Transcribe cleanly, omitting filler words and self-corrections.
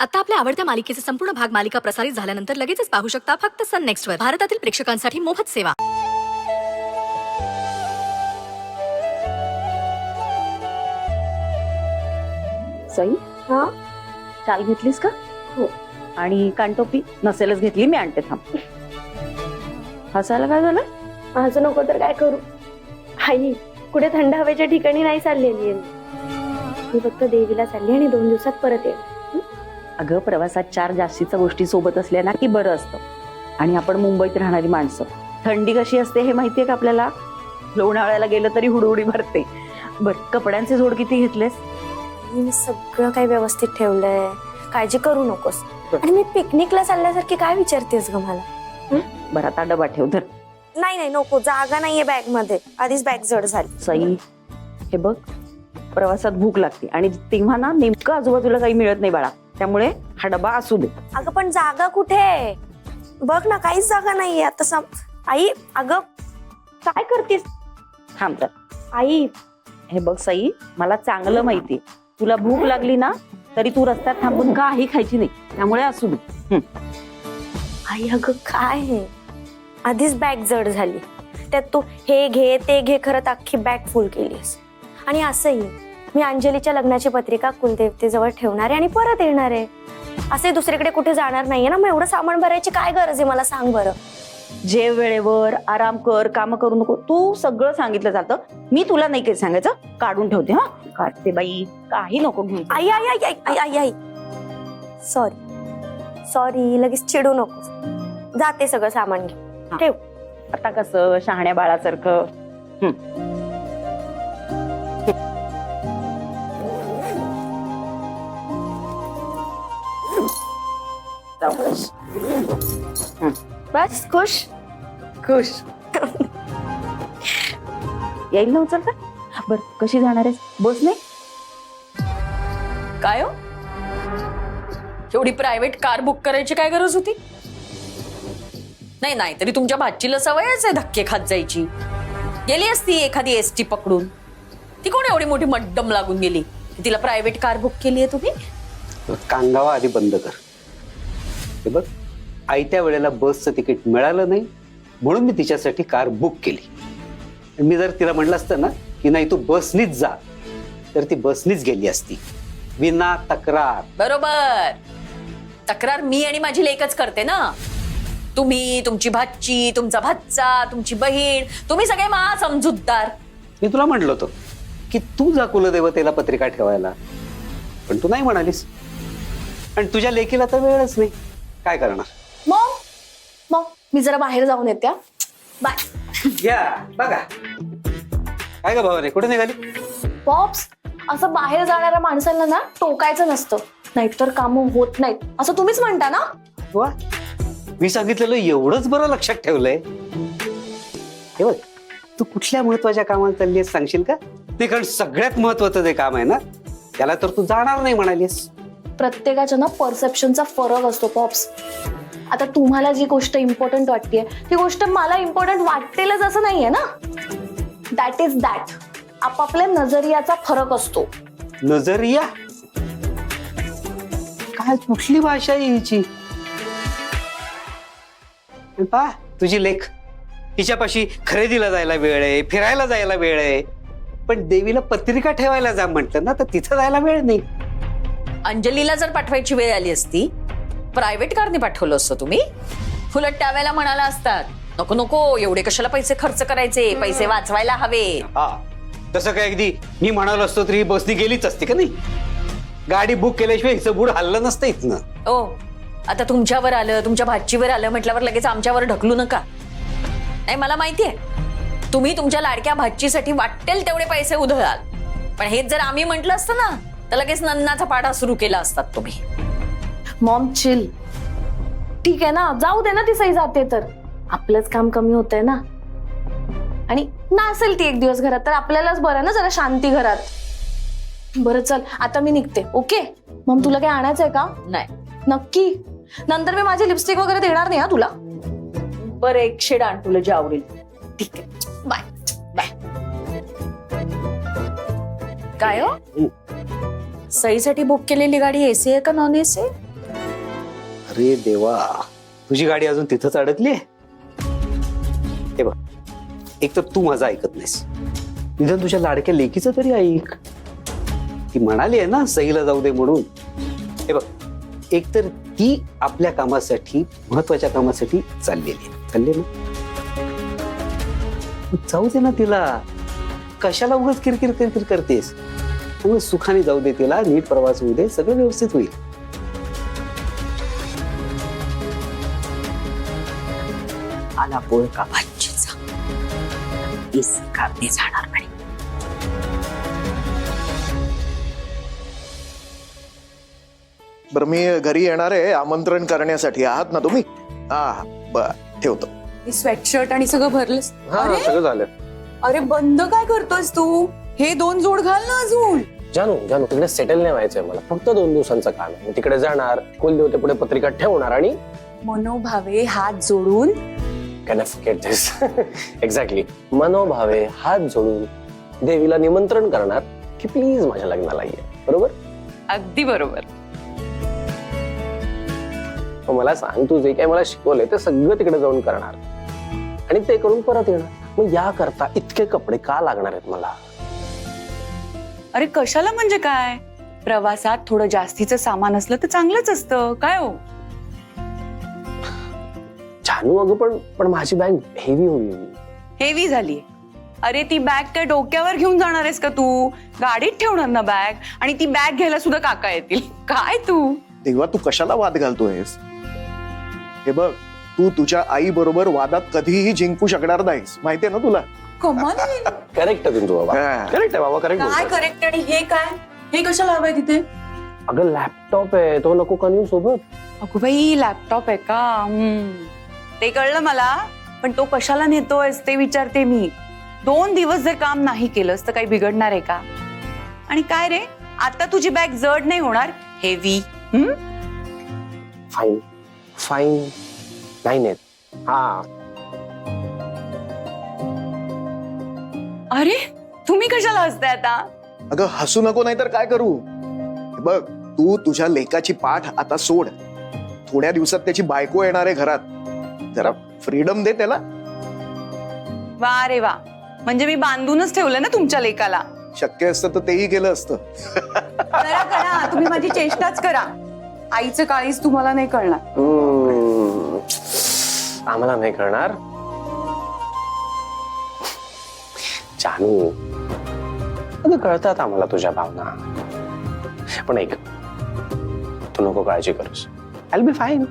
आता आपल्या आवडत्या मालिकेचे संपूर्ण भाग मालिका प्रसारित झाल्यानंतर लगेचच पाहू शकता फक्त सन नेक्स्ट वर. भारतातील प्रेक्षकांसाठी मोफत सेवा. सई, हा चाल घेतलीस का? हो. आणि कानटोपी नसेलच घेतली, मी आणते थांब. हसायला काय झालं? माझं नको तर काय करू. आई कुठे थंड हवेच्या ठिकाणी नाही चाललेली आहे मी फक्त देवीला चालली आणि 2 दिवसात परत येईल. अगं, प्रवासात 4 जास्तीच्या गोष्टी सोबत असल्या ना की बरं असतं. आणि आपण मुंबईत राहणारी माणसं, थंडी कशी असते हे माहितीये का आपल्याला? लोणावळ्याला गेलं तरी हुडहुडी भरते. बर, कपड्यांचे जोड किती घेतलेस? मी सगळं काही व्यवस्थित ठेवलंय, काळजी करू नकोस. आणि मी पिकनिकला चालल्यासारखी काय विचारतेस ग मला? बरं, आता डबा ठेव. धर. नाही नाही नको, जागा नाहीये बॅग मध्ये, आधीच बॅग जड झाली. सई, हे बघ, प्रवासात भूक लागते आणि तेव्हा ना नेमकं आजूबाजूला काही मिळत नाही बाळा. त्यामुळे हा डबा असू दे. अगं पण जागा कुठे आहे? बघ ना, काहीच जागा नाहीये आता. आई अगं काय करतेस? थांब तर. आई हे बघ सई, मला चांगलं माहितीये तुला भूक लागली ना तरी तू रस्त्यात थांबून काही खायची नाही. त्यामुळे असू दे. आई अगं काय आहे, आधीच बॅग जड झाली, त्यात तू हे घे ते घे करत अख्खी बॅग फुल केलीस. आणि असंही मी अंजलीच्या लग्नाची पत्रिका कुलदेवतेजवळ ठेवणार आहे आणि परत येणार आहे. असे दुसरीकडे कुठे जाणार नाहीये ना, मग एवढं सामान भरायची काय गरज आहे मला सांग बरं. जेव वेळेवर, आराम कर, काम करू नको, तू सगळं सांगितलं जातं. मी तुला नाही काही सांगायचं. काढून ठेवते. हा, काढते बाई, काही नको घेऊन. आई आई आई आई आई आई सॉरी सॉरी, लगेच चिडू नकोस. जाते सगळं सामान घे, ठेव. आता कसं शहाण्या बाळासारखं. बस खुश खुश. येईल ना उचलता? बर, कशी जाणार आहेस? बस नाही? काय हो, एवढी प्रायव्हेट कार बुक करायची काय गरज होती? नाही नाही, तरी तुमच्या भाचीला सवयच आहे धक्के खात जायची. गेली असती एखादी एसटी पकडून. ती कोण एवढी मोठी मड्डम लागून गेली तिला प्रायव्हेट कार बुक केली आहे तुम्ही? कांगावा आधी बंद कर. हे बघ, आयत्या वेळेला बसचं तिकीट मिळालं नाही म्हणून मी तिच्यासाठी कार बुक केली. मी जर तिला म्हटलं असतं ना की नाही तू बसनीच जा, तर ती बसनीच गेली असती विना तक्रार. बरोबर, तक्रार मी आणि माझी लेकच करते ना. तुम्ही, तुमची भाची, तुमचा भाचा, तुमची बहीण, तुम्ही सगळे मा समजूतदार. मी तुला म्हटलं होतं की तू जा कुलदेवतेला पत्रिका ठेवायला, पण तू नाही म्हणालीस. आणि तुझ्या लेकीला तर वेळच नाही. काय करणार? मग मी जरा बाहेर जाऊन येते. बाय. या बघा. काय ग भावाने, कुठे निघाली? पॉप्स, असं बाहेर जाणाऱ्या माणसांना ना टोकायचं नसतं, नाहीतर कामं होत नाहीत असं तुम्हीच म्हणता ना. वा, मी सांगितलेलं एवढंच बरं लक्षात ठेवलंय. हे बघ, तू कुठल्या महत्वाच्या कामाला चालली आहेस सांगशील का? ते कारण सगळ्यात महत्वाचं जे काम आहे ना त्याला तर तू जाणार नाही म्हणालीस. प्रत्येकाच्या ना परसेप्शनचा फरक असतो पॉप्स. आता तुम्हाला जी गोष्ट इम्पॉर्टंट वाटतेय ती गोष्ट मला इम्पॉर्टंट वाटतेलच असं नाहीये ना. That is that. आपापल्या नजरियाचा फरक असतो. नजरिया? काय कुठली भाषा आहे हिची? पहा तुझी लेख, तिच्यापाशी खरेदीला जायला वेळ आहे, फिरायला जायला वेळ आहे, पण देवीला पत्रिका ठेवायला जा म्हटलं ना तर तिथं जायला वेळ नाही. अंजलीला जर पाठवायची वेळ आली असती, प्रायव्हेट कारने पाठवलं असतं तुम्ही. उलट त्यावेळेला म्हणाला असतात, नको नको एवढे कशाला पैसे खर्च करायचे, पैसे वाचवायला हवे. हा, तसं काय अगदी मी म्हणालो असतो तरी बसनी गेलीच असती का नाही? गाडी बुक केल्याशिवाय हिचं बुड हल्लं नसतं इथनं. ओ, आता तुमच्यावर आलं, तुमच्या भाचीवर आलं म्हटल्यावर लगेच आमच्यावर ढकलू नका. नाही, मला माहितीये तुम्ही तुमच्या लाडक्या भाचीसाठी वाटेल तेवढे पैसे उधळाल, पण हेच जर आम्ही म्हटलं असतं ना तर लगेच नन्नाचा पाडा सुरू केला असतात तुम्ही. Maugham chill. ठीक आहे ना, जाऊ दे ना, ती सही जाते तर आपलंच काम कमी होतंय ना. आणि नसेल ती एक दिवस घरात तर आपल्यालाच बरं ना, जरा शांती घरात. बरं चल, आता मी निघते. ओके मॉम, तुला काही आणायचंय का? नाही. नक्की? नंतर मी माझी लिपस्टिक वगैरे देणार नाही हा तुला. बरं, एक शेड आण तुला जे आवडेल. ठीक आहे, बाय बाय. काय हो, सईसाठी बुक केलेली गाडी एसी आहे का नॉन एसी? अरे देवा, तुझी गाडी अजून तिथंच अडकली. हे बघ, एक तर तू माझं ऐकत नाहीस, निदान तुझ्या लाडक्या लेकीचं तरी ऐक. ती म्हणाली आहे ना सईला जाऊ दे म्हणून. हे बघ, एक तर ती आपल्या कामासाठी, महत्वाच्या कामासाठी चाललेली आहे. चालले ना, जाऊ दे ना तिला. कशाला उगाच किरकिर किरकिर करतेस? मग सुखाने जाऊ दे तिला, नीट प्रवास होऊ दे, सगळं व्यवस्थित होईल. आला पोळ का भाजीचा, काढणे जाणार नाही. बरं, मी घरी येणार आहे आमंत्रण करण्यासाठी. आहात ना तुम्ही? हा, बर, ठेवतो. स्वेटशर्ट आणि सगळं भरलंस? हा, सगळं झालं. अरे बंद काय करतोस तू? हे 2 जोड घाल ना अजून. जानू जानू तिकडे सेटल नाही व्हायचंय मला. फक्त 2 दिवसांचं काम आहे. तिकडे जाणार, कुलदेवते पुढे पत्रिका ठेवणार आणि मनोभावे हात जोडून can I forget this? Exactly, मनोभावे हात जोडून देवीला निमंत्रण करणार की प्लीज माझ्या लग्नाला ये. बरोबर? अगदी बरोबर. मग मला सांग, तू जे काही मला शिकवलंय ते सगळं तिकडे जाऊन करणार आणि ते करून परत येणार. मग या करता इतके कपडे का लागणार आहेत मला? अरे कशाला म्हणजे काय? प्रवासात थोडं जास्तीचं सामान असलं तर चांगलंच असतं. काय हो? जानू अगं, पण माझी बॅग हेवी होईल. हेवी झाली. अरे ती बॅग काय डोक्यावर घेऊन जाणार आहेस का तू? गाडीत ठेवणार ना बॅग. आणि ती बॅग घ्यायला सुद्धा काका येतील. काय तू? तेव्हा तू कशाला वाद घालतोयस? हे बघ, तू तुझ्या आई बरोबर वादात कधीही जिंकू शकणार नाहीस, माहितीये ना तुला? कमाल. करेक्ट आहे तुमचं बाबा. हा. करेक्ट आहे बाबा, करेक्ट. काय करेक्ट? आणि हे काय? हे कशाला हवंय तिथे? अगं लॅपटॉप आहे, तो नको का नेऊ सोबत? अगो बाई, लॅपटॉप आहे का? ते कळलं मला, पण तो कशाला नेतोयस ते विचारते मी. 2 दिवस जर काम नाही केलंस तर काही बिघडणार आहे का? आणि काय रे, आता तुझी बॅग जड नाही होणार, हेवी. फाईन फाईन, नाही नेत. हा, अरे तुम्ही कशाला हसताय आता? अगं हसू नको, नाही तर काय करू? हे बघ, तू तुझ्या लेकाची पाठ आता सोड. थोड्या दिवसात त्याची बायको येणार आहे घरात. जरा फ्रीडम दे त्याला. वा रे वा, म्हणजे मी बांधूनच ठेवलं ना तुमच्या लेकाला. शक्य असतं तर तेही केलं असतं. करा करा, तुम्ही माझी चेष्टाच करा. आईचं काळीच तुम्हाला नाही कळणार. आम्हाला नाही करणार. जानू अगं, कळतात आम्हाला तुझ्या भावना, पण ऐक, तू नको काळजी करूस. I will be fine.